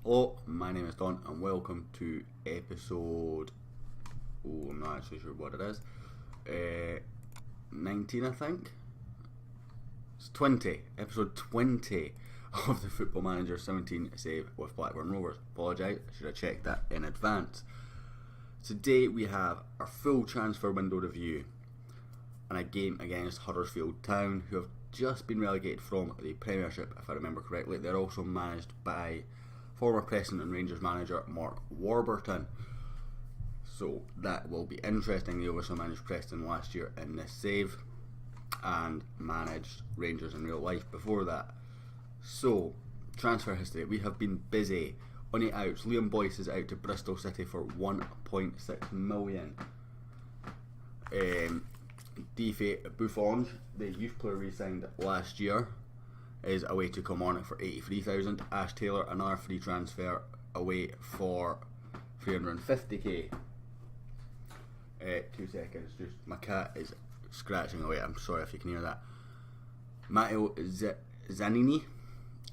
Hello, my name is Don and welcome to episode, I'm not actually sure what it is, 19 I think? It's 20, episode 20 of the Football Manager 17 save with Blackburn Rovers. Apologise, I should have checked that in advance. Today we have our full transfer window review and a game against Huddersfield Town, who have just been relegated from the Premiership, if I remember correctly. They're also managed by former Preston and Rangers manager Mark Warburton, so that will be interesting. He also managed Preston last year in this save and managed Rangers in real life before that. So, transfer history. We have been busy. On the outs, Liam Boyce is out to Bristol City for 1.6 million. Dife Buffon, the youth player we signed last year, is away to come on for 83,000. Ash Taylor, another free transfer, away for 350k. 2 seconds, just my cat is scratching away, I'm sorry if you can hear that. Matteo Zanini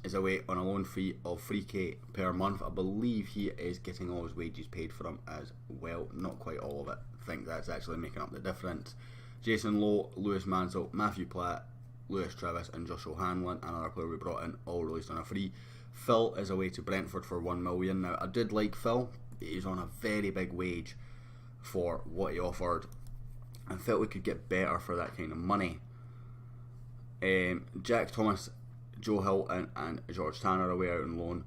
is away on a loan fee of 3k per month. I believe he is getting all his wages paid for him as well, not quite all of it. I think that's actually making up the difference. Jason Lowe, Lewis Mansell, Matthew Platt, Lewis Travis and Josh O'Hanlon, another player we brought in, all released on a free. Phil is away to Brentford for 1 million. Now, I did like Phil. He's on a very big wage for what he offered. I felt we could get better for that kind of money. Jack Thomas, Joe Hilton and George Tanner away out on loan.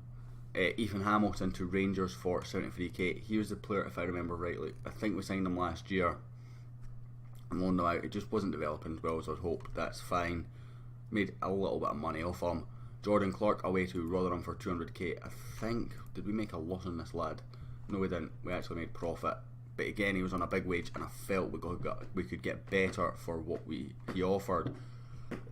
Ethan Hamilton to Rangers for 73k. He was the player, if I remember rightly, I think we signed him last year and loaned him out. It just wasn't developing as well as I'd hoped. That's fine. Made a little bit of money off him. Jordan Clark away to Rotherham for 200k. I think, did we make a loss on this lad? No, we didn't. We actually made profit. But again, he was on a big wage and I felt we could get better for what he offered.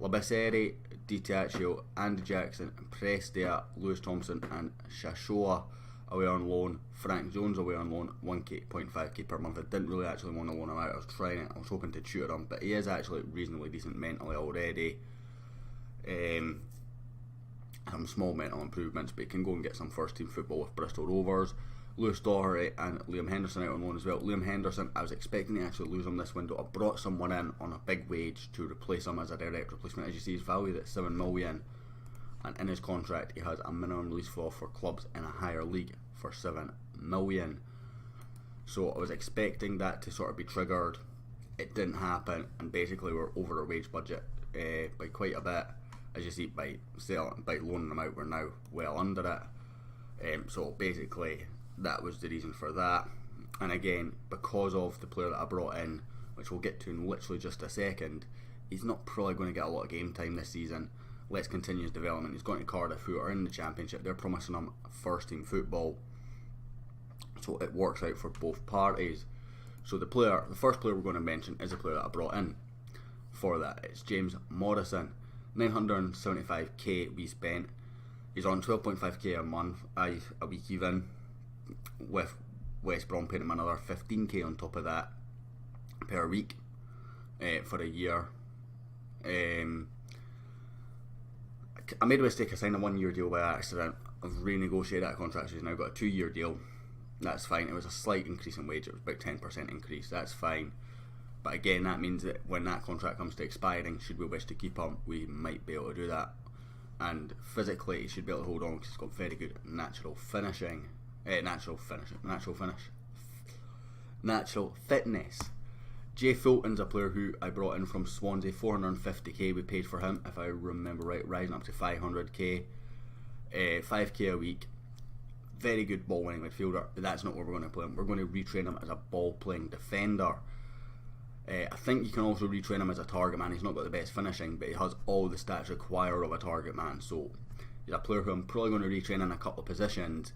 Labaseri, Ditaccio, Andy Jackson, Prestia, Lewis Thompson and Shashoa away on loan. Frank Jones away on loan, 1.5k per month. I didn't really actually want to loan him out. I was trying it. I was hoping to tutor him, but he is actually reasonably decent mentally already. Some small mental improvements, but he can go and get some first team football with Bristol Rovers. Lewis Doherty and Liam Henderson out on loan as well. Liam Henderson, I was expecting to actually lose him this window. I brought someone in on a big wage to replace him as a direct replacement. As you see, he's valued at 7 million, and in his contract he has a minimum release clause for clubs in a higher league for 7 million. So I was expecting that to sort of be triggered. It didn't happen, and basically we're over our wage budget by quite a bit. As you see, by loaning them out, we're now well under it. So basically that was the reason for that. And again, because of the player that I brought in, which we'll get to in literally just a second, he's not probably going to get a lot of game time this season. Let's continue his development. He's going to Cardiff, who are in the Championship. They're promising him first team football, so it works out for both parties. So the first player we're going to mention is a player that I brought in for that. It's James Morrison. 975k we spent. He's on 12.5k a month, a week even, with West Brom paying him another 15k on top of that per week for a year. I made a mistake. I signed a 1 year deal by accident. I've renegotiated that contract, so he's now got a 2 year deal. That's fine. It was a slight increase in wage. It was about 10% increase. That's fine. But again, that means that when that contract comes to expiring, should we wish to keep him, we might be able to do that. And physically, he should be able to hold on because he's got very good natural fitness. Jay Fulton's a player who I brought in from Swansea. 450k we paid for him, if I remember right, rising up to 500k. 5k a week. Very good ball winning midfielder, but that's not where we're going to play him. We're going to retrain him as a ball playing defender. I think you can also retrain him as a target man. He's not got the best finishing, but he has all the stats required of a target man. So he's a player who I'm probably going to retrain in a couple of positions,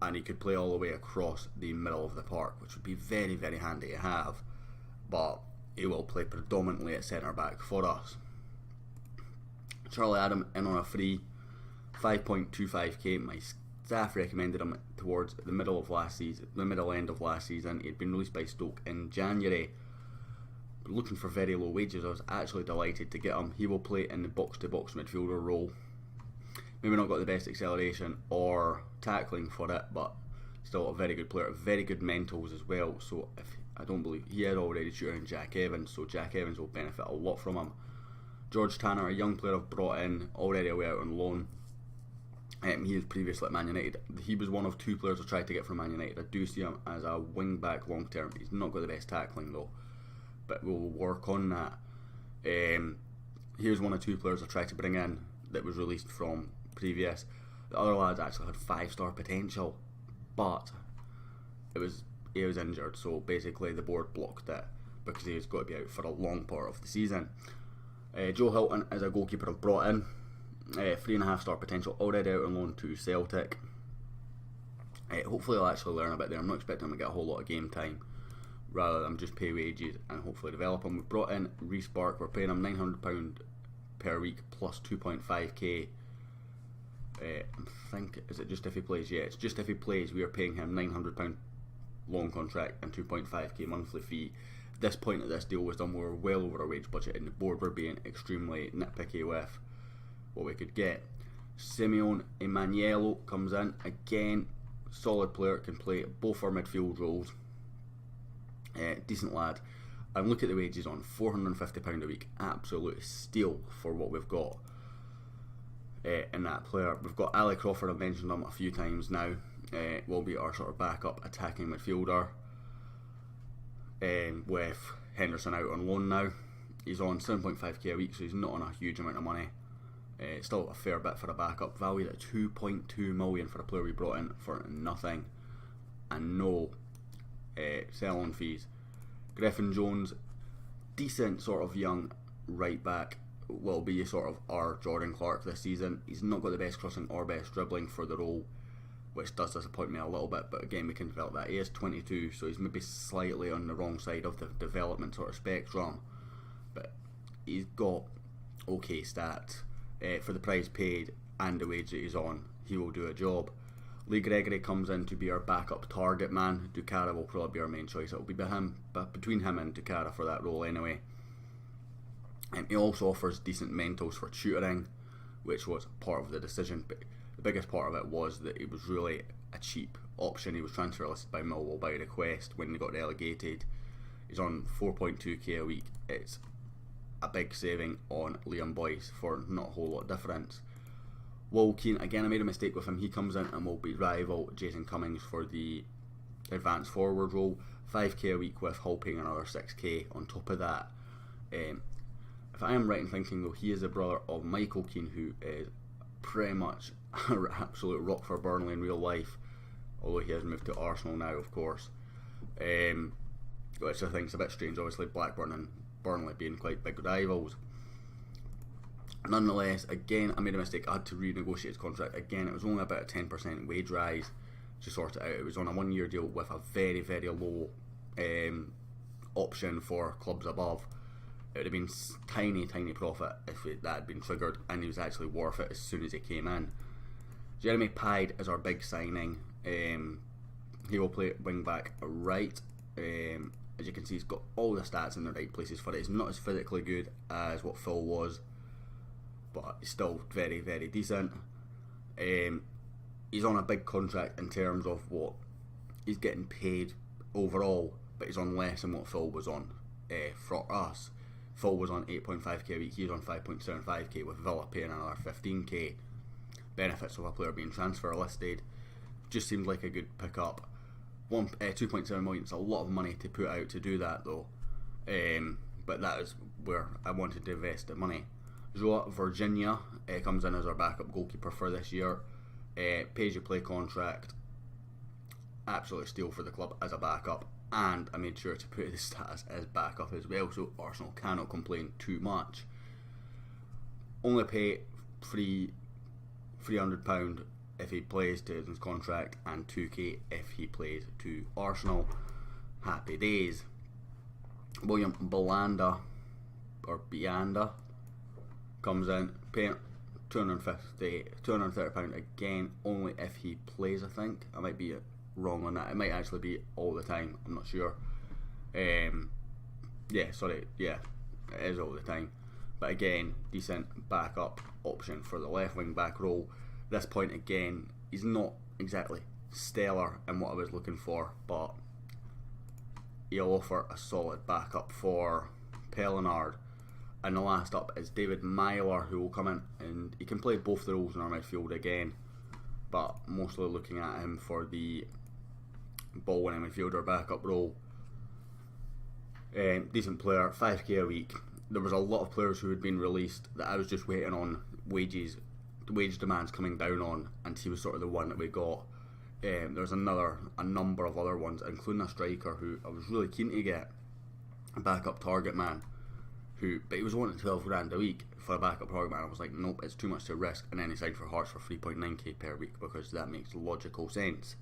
and he could play all the way across the middle of the park, which would be very, very handy to have. But he will play predominantly at centre back for us. Charlie Adam in on a free, 5.25k. My staff recommended him towards the middle end of last season. He had been released by Stoke in January. Looking for very low wages, I was actually delighted to get him. He will play in the box-to-box midfielder role. maybe not got the best acceleration or tackling for it, but still a very good player, very good mentals as well. So I don't believe he had already tutoring Jack Evans, so Jack Evans will benefit a lot from him. George Tanner, a young player I've brought in, already away out on loan. He was previously at Man United. He was one of 2 players I tried to get from Man United. I do see him as a wing back long term. He's not got the best tackling though, but we'll work on that. Here's one of 2 players I tried to bring in that was released from previous. The other lads actually had 5-star potential, but he was injured, so basically the board blocked it because he was got to be out for a long part of the season. Joe Hilton is a goalkeeper I've brought in. 3.5-star potential, already out on loan to Celtic. Hopefully I'll actually learn a bit there. I'm not expecting him to get a whole lot of game time, rather than just pay wages and hopefully develop him. We've brought in Reece Burke. We're paying him £900 per week plus 2.5k. I think, is it just if he plays? Yeah, it's just if he plays. We are paying him £900 long contract and 2.5k monthly fee. At this point of this deal was done, we were well over our wage budget, and the board were being extremely nitpicky with what we could get. Simeon Emmanuello comes in again, solid player, can play both our midfield roles. Decent lad, and look at the wages on £450 a week. Absolute steal for what we've got in that player. We've got Ali Crawford. I've mentioned him a few times now. Will be our sort of backup attacking midfielder, with Henderson out on loan now. He's on 7.5k a week, so he's not on a huge amount of money. Still a fair bit for a backup, valued at 2.2 million for a player we brought in for nothing and no sell-on fees. Griffin Jones, decent sort of young right back, will be sort of our Jordan Clark this season. He's not got the best crossing or best dribbling for the role, which does disappoint me a little bit, but again, we can develop that. He is 22, so he's maybe slightly on the wrong side of the development sort of spectrum, but he's got okay stats. For the price paid and the wage that he's on, he will do a job. Lee Gregory comes in to be our backup target man. Dukara will probably be our main choice. It will be between him and Dukara for that role anyway. He also offers decent mentals for tutoring, which was part of the decision, but the biggest part of it was that it was really a cheap option. He was transfer listed by Millwall by request when they got relegated. He's on 4.2k a week. It's a big saving on Liam Boyce for not a whole lot of difference. Will Keane, again I made a mistake with him. He comes in and will be rival Jason Cummings for the advanced forward role. 5k a week with Hull paying another 6k on top of that. If I am right in thinking though, he is the brother of Michael Keane, who is pretty much an absolute rock for Burnley in real life, although he has moved to Arsenal now of course, which I think is a bit strange, obviously Blackburn and Burnley being quite big rivals. Nonetheless, again I made a mistake. I had to renegotiate his contract. Again, it was only about a 10% wage rise to sort it out. It was on a 1-year deal with a very, very low option for clubs above. It would have been tiny profit if that had been triggered, and he was actually worth it as soon as he came in. Jeremy Pide is our big signing. He will play wing back right. As you can see, he's got all the stats in the right places for it. He's not as physically good as what Phil was, but he's still very, very decent. He's on a big contract in terms of what he's getting paid overall, but he's on less than what Phil was on for us. Phil was on 8.5k a week, he's on 5.75k, with Villa paying another 15k. Benefits of a player being transfer listed. Just seemed like a good pickup. 2.7 million is a lot of money to put out to do that though, but that is where I wanted to invest the money. Joa Virginia comes in as our backup goalkeeper for this year. Pays you play contract, absolute steal for the club as a backup, and I made sure to put his status as backup as well, so Arsenal cannot complain too much. Only pay £300 if he plays to his contract, and 2k if he plays to Arsenal. Happy days. William Belanda, or Bianda, comes in, paying £230 again, only if he plays, I think. I might be wrong on that. It might actually be all the time, I'm not sure. It is all the time. But again, decent backup option for the left wing back role. this point again, he's not exactly stellar in what I was looking for, but he'll offer a solid backup for Pellinard. And the last up is David Myler, who will come in and he can play both the roles in our midfield again, but mostly looking at him for the ball winning midfielder backup role. Decent player, 5k a week. There was a lot of players who had been released that I was just waiting on wage demands coming down on, and he was sort of the one that we got. There's a number of other ones, including a striker who I was really keen to get, a backup target man, but he was wanting 12 grand a week for a backup target man. I was like, nope, it's too much to risk, and then he signed for Hearts for 3.9k per week because that makes logical sense.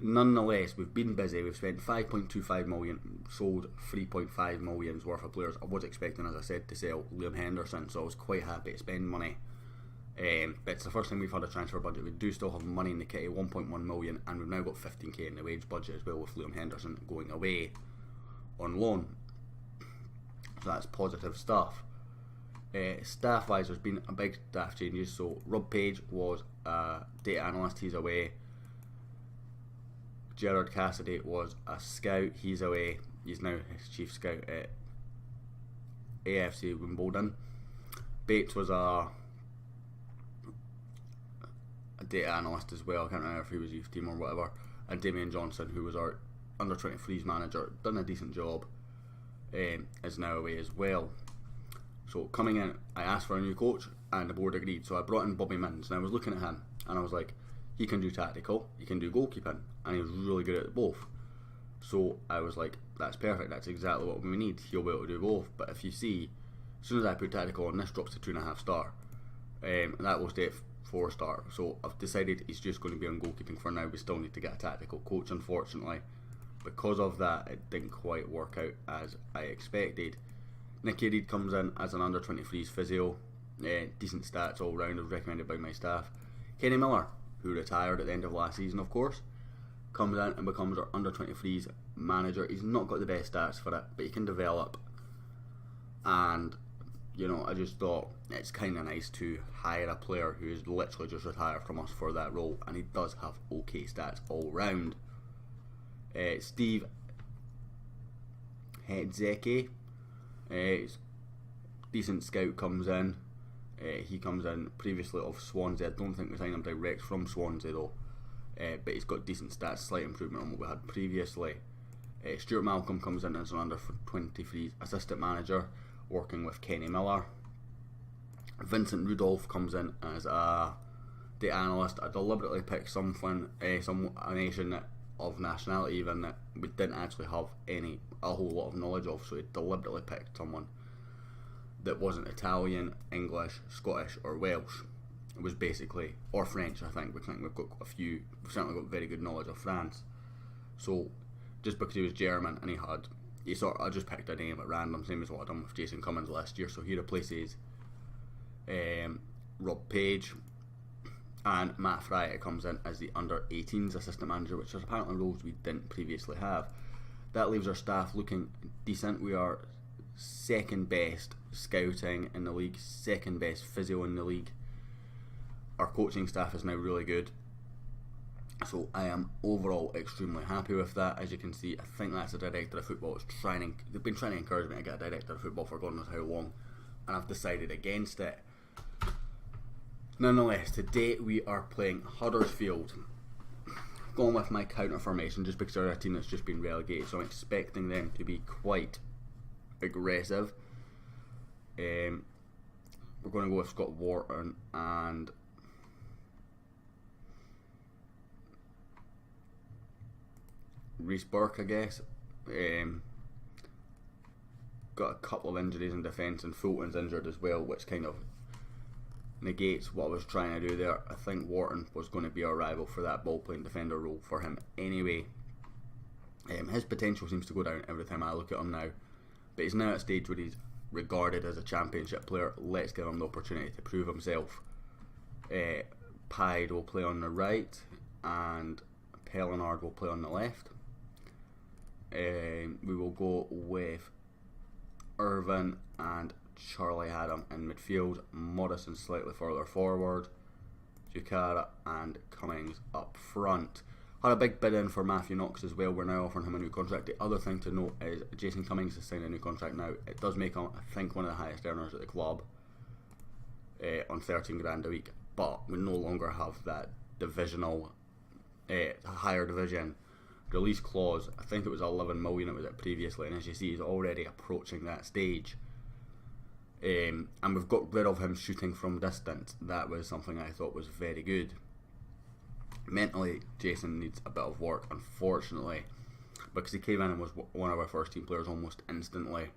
Nonetheless, we've been busy. We've spent 5.25 million, sold 3.5 million's worth of players. I was expecting, as I said, to sell Liam Henderson, so I was quite happy to spend money. But it's the first time we've had a transfer budget. We do still have money in the kitty, 1.1 million, and we've now got 15k in the wage budget as well, with Liam Henderson going away on loan. So that's positive stuff. Staff wise, there's been a big staff changes. So Rob Page was a data analyst, he's away. Gerard Cassidy was a scout, he's away. He's now his chief scout at AFC Wimbledon. Bates was a data analyst as well. I can't remember if he was youth team or whatever. And Damien Johnson, who was our under 23s manager, done a decent job, is now away as well. So coming in, I asked for a new coach and the board agreed. So I brought in Bobby Minns, and I was looking at him and I was like, he can do tactical, he can do goalkeeping, and he was really good at both. So I was like, that's perfect, that's exactly what we need. He'll be able to do both. But if you see, as soon as I put tactical on, this drops to 2.5 star. That will stay at 4 star. So I've decided he's just going to be on goalkeeping for now. We still need to get a tactical coach, unfortunately. Because of that, it didn't quite work out as I expected. Nicky Reid comes in as an under 23s physio. Decent stats all round, as recommended by my staff. Kenny Miller, who retired at the end of last season, of course, comes in and becomes our under 23s manager. He's not got the best stats for it, but he can develop. And you know, I just thought it's kind of nice to hire a player who is literally just retired from us for that role, and he does have okay stats all round. Steve Hedzeki, decent scout, comes in. He comes in previously of Swansea. I don't think we signed him direct from Swansea though, but he's got decent stats, slight improvement on what we had previously. Stuart Malcolm comes in as an under 23 assistant manager, working with Kenny Miller. Vincent Rudolph comes in as a data analyst. I deliberately picked a nation of nationality even that we didn't actually have a whole lot of knowledge of, so I deliberately picked someone that wasn't Italian, English, Scottish or Welsh. It was basically, or French. I think we've got we've certainly got very good knowledge of France. So just because he was German and I just picked a name at random, same as what I done with Jason Cummins last year. So he replaces Rob Page, and Matt Fryer comes in as the under 18s assistant manager, which is apparently roles we didn't previously have. That leaves our staff looking decent. We are second best scouting in the league, second best physio in the league. Our coaching staff is now really good, so I am overall extremely happy with that. As you can see, I think that's a director of football. They've been trying to encourage me to get a director of football for God knows how long, and I've decided against it. Nonetheless, today we are playing Huddersfield. Going with my counter formation just because they're a team that's just been relegated, so I'm expecting them to be quite aggressive. We're going to go with Scott Wharton and Reece Burke, I guess. Got a couple of injuries in defence, and Fulton's injured as well, which kind of negates what I was trying to do there. I think Wharton was going to be our rival for that ball playing defender role for him anyway. His potential seems to go down every time I look at him now, but he's now at a stage where he's regarded as a championship player. Let's give him the opportunity to prove himself. Pyde will play on the right and Pellinard will play on the left. We will go with Irvin and Charlie Adam in midfield, Morrison slightly further forward, Ducara and Cummings up front. Had a big bid in for Matthew Knox as well. We're now offering him a new contract. The other thing to note is Jason Cummings has signed a new contract now. It does make him, I think, one of the highest earners at the club on 13 grand a week. But we no longer have that divisional, higher division release clause. I think it was 11 million it was at previously, and as you see, he's already approaching that stage. And we've got rid of him shooting from distance. That was something I thought was very good. Mentally, Jason needs a bit of work, unfortunately, because he came in and was one of our first team players almost instantly.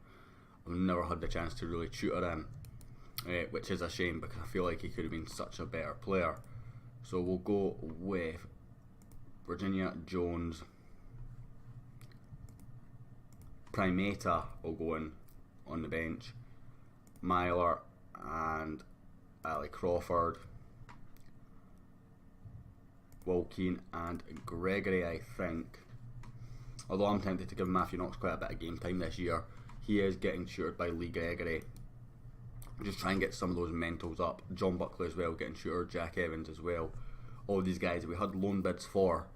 I've never had the chance to really tutor him, which is a shame because I feel like he could have been such a better player. So we'll go with Virginia Jones. Primata will go in on the bench. Myler and Ali Crawford. Wilkeen and Gregory, I think. Although I'm tempted to give Matthew Knox quite a bit of game time this year. He is getting tutored by Lee Gregory. Just try and get some of those mentals up. John Buckley as well getting tutored. Jack Evans as well. All these guys we had loan bids for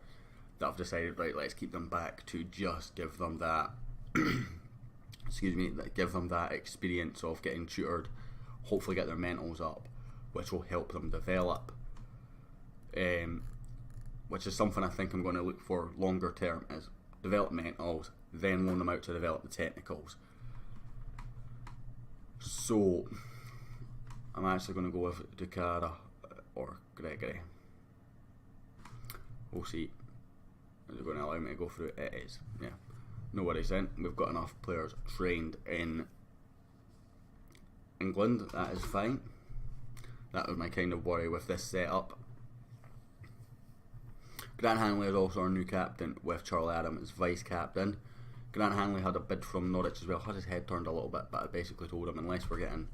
that I've decided, right, let's keep them back to just give them that excuse me, give them that experience of getting tutored, hopefully get their mentals up, which will help them develop. Which is something I think I'm going to look for longer term, is developmentals, then loan them out to develop the technicals. So I'm actually going to go with Ducara or Gregory. We'll see. Is it going to allow me to go through it? It is, yeah. No worries then, we've got enough players trained in England, that is fine. That was my kind of worry with this setup. Grant Hanley is also our new captain with Charlie Adam as vice captain. Grant Hanley had a bid from Norwich as well, had his head turned a little bit, but I basically told him, unless we're getting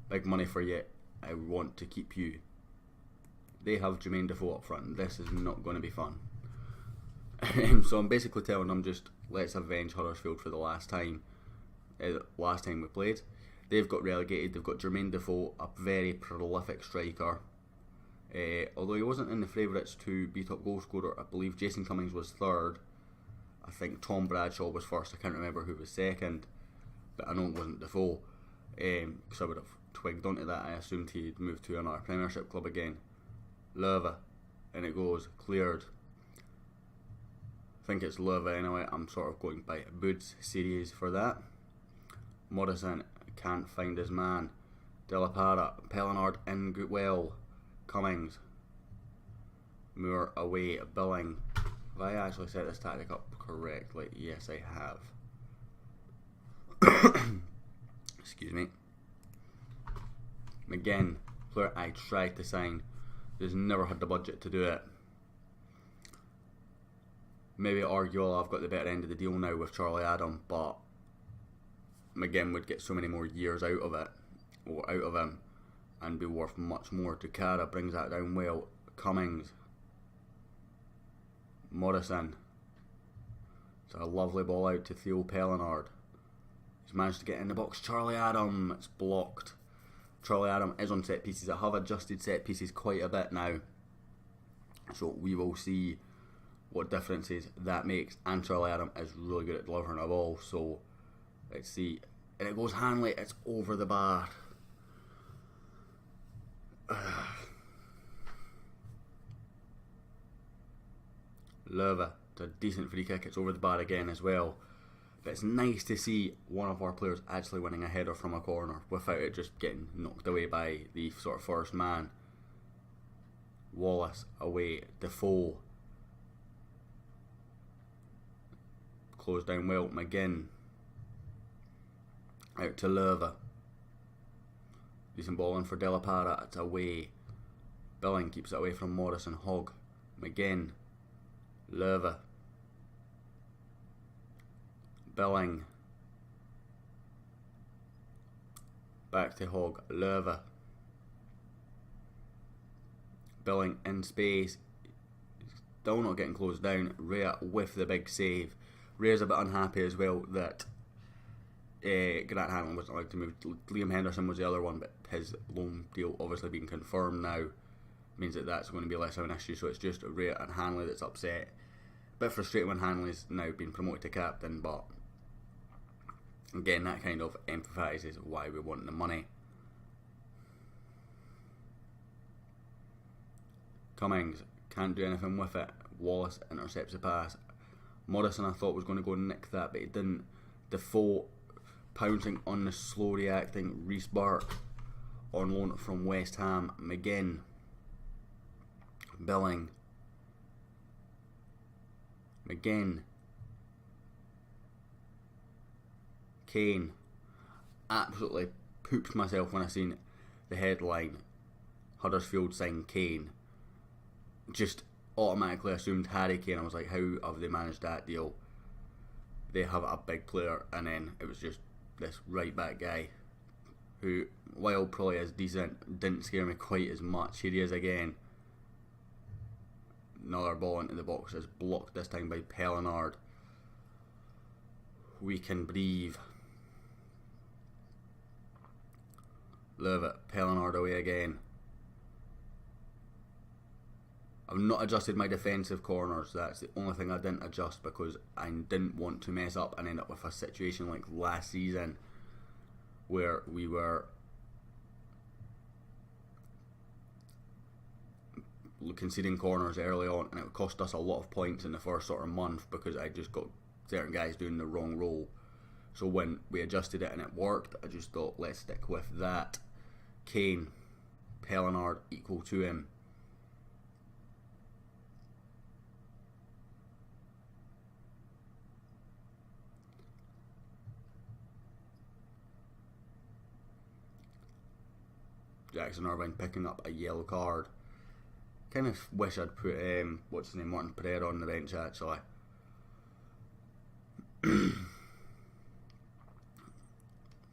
big money for you, I want to keep you. They have Jermaine Defoe up front, this is not going to be fun. So I'm basically telling them, just let's avenge Huddersfield for the last time we played. They've got relegated, they've got Jermaine Defoe, a very prolific striker. Although he wasn't in the favourites to be top goal scorer, I believe Jason Cummings was third. I think Tom Bradshaw was first, I can't remember who was second, but I know it wasn't Defoe, because I would have twigged onto that. I assumed he'd moved to another Premiership club again. Leva, and it goes, cleared. I think it's Leva anyway, I'm sort of going by Boots series for that. Morrison can't find his man. Della Parra, Pellinard in well. Cummings, Moore away, Billing. Have I actually set this tactic up correctly? Yes, I have. Excuse me. Again, player I tried to sign, just never had the budget to do it. Maybe arguably I've got the better end of the deal now with Charlie Adam, but McGinn would get so many more years out of it, or out of him, and be worth much more. Ducara brings that down well. Cummings, Morrison. It's a lovely ball out to Theo Pellinard. He's managed to get in the box. Charlie Adam, it's blocked. Charlie Adam is on set pieces. I have adjusted set pieces quite a bit now, so we will see what differences that makes. And Charlie Adam is really good at delivering a ball, so let's see. And it goes Hanley, it's over the bar. Leva, it's a decent free kick, it's over the bar again as well. But it's nice to see one of our players actually winning a header from a corner without it just getting knocked away by the sort of first man. Wallace away, Defoe. Closed down well, McGinn. Out to Leva. Decent ball in for Della Parra, it's away. Billing keeps it away from Morrison. Hogg, McGinn, Leva, Billing, back to Hogg, Leva, Billing in space, still not getting closed down. Rea with the big save. Rea's a bit unhappy as well that Grant Hanlon wasn't allowed to move. Liam Henderson was the other one, but his loan deal obviously being confirmed now. means that that's going to be less of an issue. So it's just Ray and Hanley that's upset. A bit frustrating when Hanley's now been promoted to captain, but again, that kind of emphasises why we want the money. Cummings can't do anything with it. Wallace intercepts the pass. Morrison, I thought, was going to go and nick that, but he didn't. Defoe pouncing on the slow reacting Reece Burke on loan from West Ham. McGinn, Billing, McGinn, Kane. Absolutely pooped myself when I seen the headline Huddersfield sign Kane. Just automatically assumed Harry Kane. I was like, how have they managed that deal? They have a big player, and then it was just this right back guy who, while probably is decent, didn't scare me quite as much. Here he is again. Another ball into the box is blocked, this time by Pellinard. We can breathe. Love it. Pellinard away again. I've not adjusted my defensive corners. That's the only thing I didn't adjust, because I didn't want to mess up and end up with a situation like last season where we were conceding corners early on, and it cost us a lot of points in the first sort of month because I just got certain guys doing the wrong role. So when we adjusted it and it worked, I just thought, let's stick with that. Kane, Pellinard equal to him. Jackson Irvine picking up a yellow card. Kind of wish I'd put what's his name, Martin Pereira on the bench actually.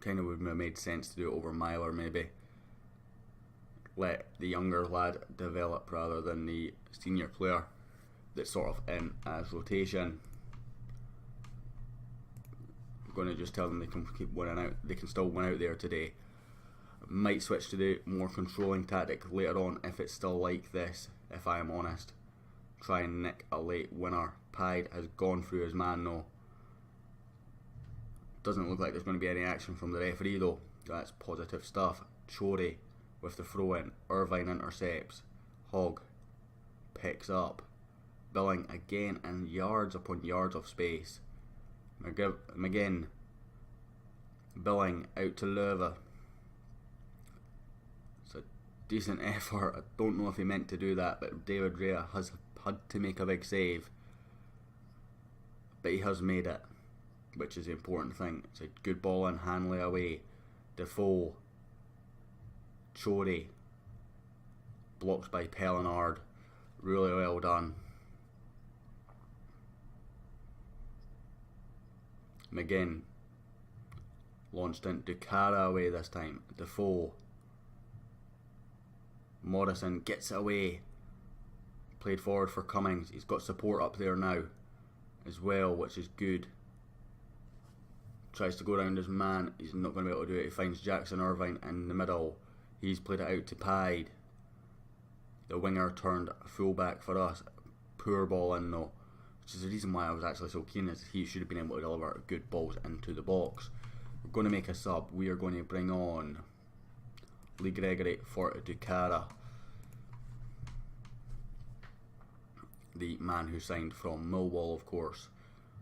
Kind of would have made sense to do it over Myler maybe. Let the younger lad develop rather than the senior player that's sort of in as rotation. I'm going to just tell them they can keep winning out. They can still win out there today. Might switch to the more controlling tactic later on if it's still like this, if I am honest. Try and nick a late winner. Pied has gone through his man though. Doesn't look like there's going to be any action from the referee though. That's positive stuff. Chorey with the throw in. Irvine intercepts. Hogg picks up. Billing again, and yards upon yards of space. McGinn. Billing out to Lerva. It's a decent effort. I don't know if he meant to do that, but David Rea has had to make a big save. But he has made it, which is the important thing. It's a good ball in, Hanley away. Defoe. Chorey. Blocked by Pellinard. Really well done. McGinn. Launched into Cara away this time. Defoe. Morrison gets it away. Played forward for Cummings. He's got support up there now as well, which is good. Tries to go around his man. He's not going to be able to do it. He finds Jackson Irvine in the middle. He's played it out to Pied. The winger turned fullback for us. Poor ball in though, which is the reason why I was actually so keen, is he should have been able to deliver good balls into the box. We're going to make a sub. We are going to bring on Lee Gregory for Ducara, the man who signed from Millwall, of course.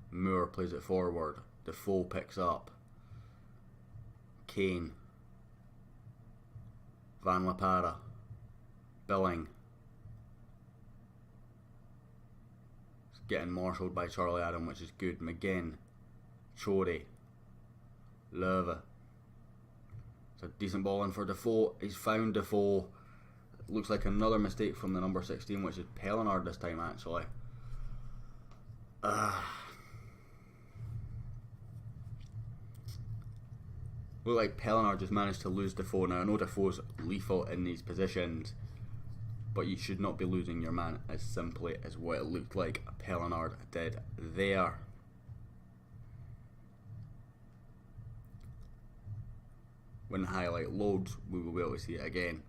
Moore plays it forward. Defoe picks up. Kane. Van La Parra. Billing. It's getting marshalled by Charlie Adam, which is good. McGinn. Chorey. Lerva. It's a decent ball in for Defoe. He's found Defoe. It looks like another mistake from the number 16, which is Pellinard this time actually. Look like Pellinard just managed to lose Defoe. Now I know Defoe's lethal in these positions, but you should not be losing your man as simply as what it looked like Pellinard did there. When the highlight loads, we will be able to see it again.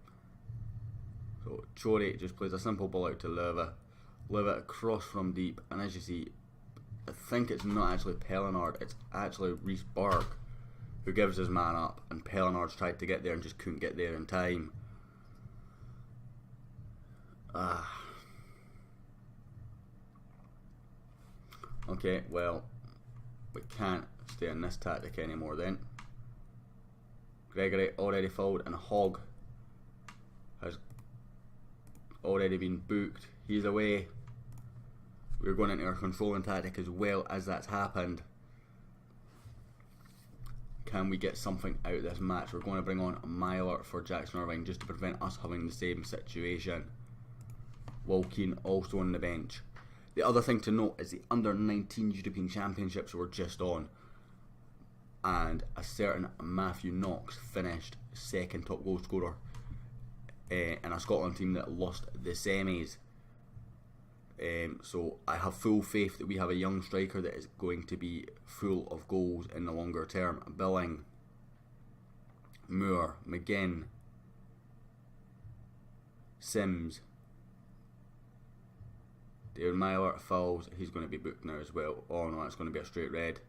So Chori just plays a simple ball out to Leva across from deep, and as you see, I think it's not actually Pellinard, it's actually Reece Berg who gives his man up, and Pellinard's tried to get there and just couldn't get there in time. Okay, well, we can't stay in this tactic anymore then. Gregory already fouled, and Hogg has already been booked. He's away. We're going into our controlling tactic as well as that's happened. Can we get something out of this match? We're going to bring on Myler for Jackson Irvine just to prevent us having the same situation. Will Keane also on the bench. The other thing to note is the under-19 European Championships were just on, and a certain Matthew Knox finished second top goal scorer in a Scotland team that lost the semis. So I have full faith that we have a young striker that is going to be full of goals in the longer term. Billing, Moore, McGinn, Sims, David Myler fouls. He's going to be booked now as well. Oh no, it's going to be a straight red.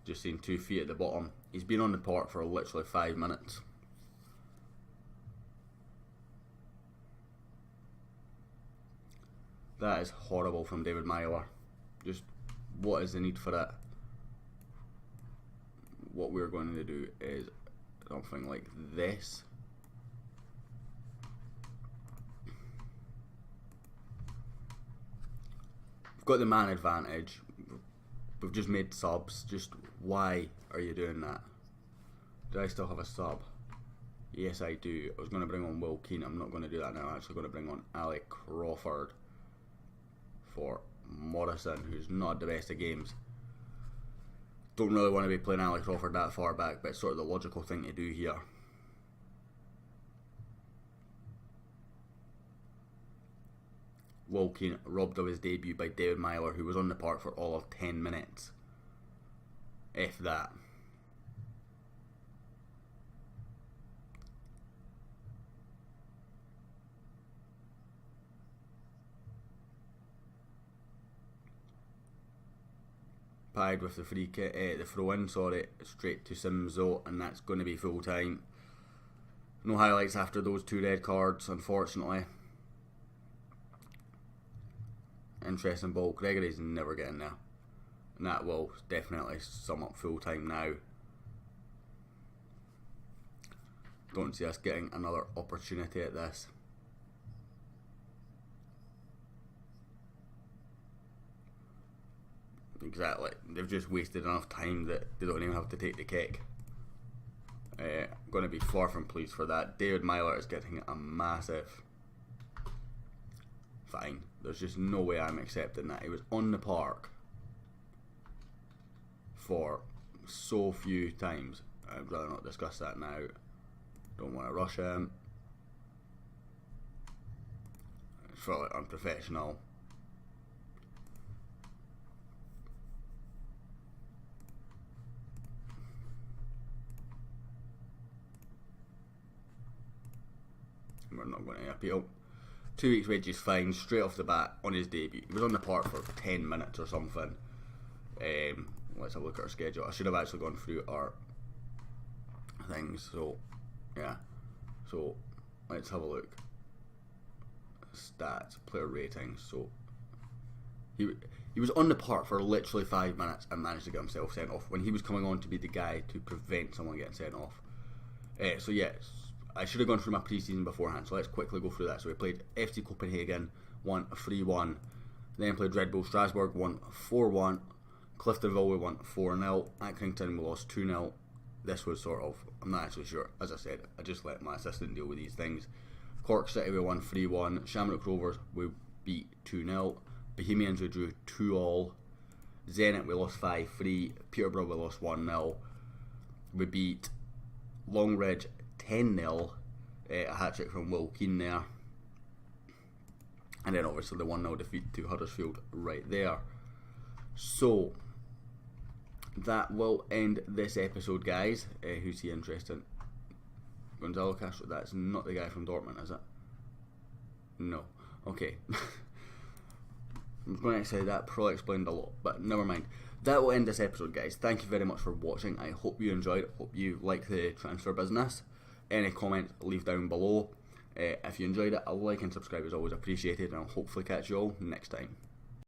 Just seen 2 feet at the bottom. He's been on the park for literally 5 minutes. That is horrible from David Myler. Just what is the need for that? What we're going to do is something like this. We've got the man advantage. We've just made subs. Just why are you doing that? Do I still have a sub? Yes, I do. I was going to bring on Will Keane. I'm not going to do that now. I'm actually going to bring on Alec Crawford for Morrison, who's not the best of games. Don't really want to be playing Alec Crawford that far back, but it's sort of the logical thing to do here. Will Keane robbed of his debut by David Myler, who was on the park for all of 10 minutes. If that. Pied with the free kick, the throw in, straight to Sims though, and that's going to be full time. No highlights after those 2 red cards, unfortunately. Interesting ball. Gregory's never getting there, and that will definitely sum up full time now. Don't see us getting another opportunity at this. Exactly. They've just wasted enough time that they don't even have to take the kick. Going to be far from pleased for that. David Myler is getting a massive fine. There's just no way I'm accepting that. He was on the park for so few times. I'd rather not discuss that now. Don't want to rush him. It's really unprofessional. We're not going to appeal. 2 weeks wages fine straight off the bat on his debut. He was on the park for 10 minutes or something. Let's have a look at our schedule. I should have actually gone through our things. So yeah, so let's have a look. Stats, player ratings. So he was on the park for literally 5 minutes and managed to get himself sent off when he was coming on to be the guy to prevent someone getting sent off. So yeah, I should have gone through my pre-season beforehand, so let's quickly go through that. So we played FC Copenhagen, won 3-1. Then played Red Bull Strasbourg, won 4-1. Cliftonville we won 4-0. Accrington we lost 2-0. This was sort of, I'm not actually sure. As I said, I just let my assistant deal with these things. Cork City we won 3-1. Shamrock Rovers we beat 2-0. Bohemians we drew 2-2. Zenit we lost 5-3. Peterborough we lost 1-0. We beat Longridge 10-0, a hat-trick from Will Keane there, and then obviously the 1-0 defeat to Huddersfield right there. So that will end this episode, guys. Who's he interested? Gonzalo Castro, that's not the guy from Dortmund, is it? No. Okay. I was going to say that probably explained a lot, but never mind. That will end this episode, guys. Thank you very much for watching. I hope you enjoyed it. Hope you like the transfer business. Any comments, leave down below. If you enjoyed it, a like and subscribe is always appreciated, and I'll hopefully catch you all next time.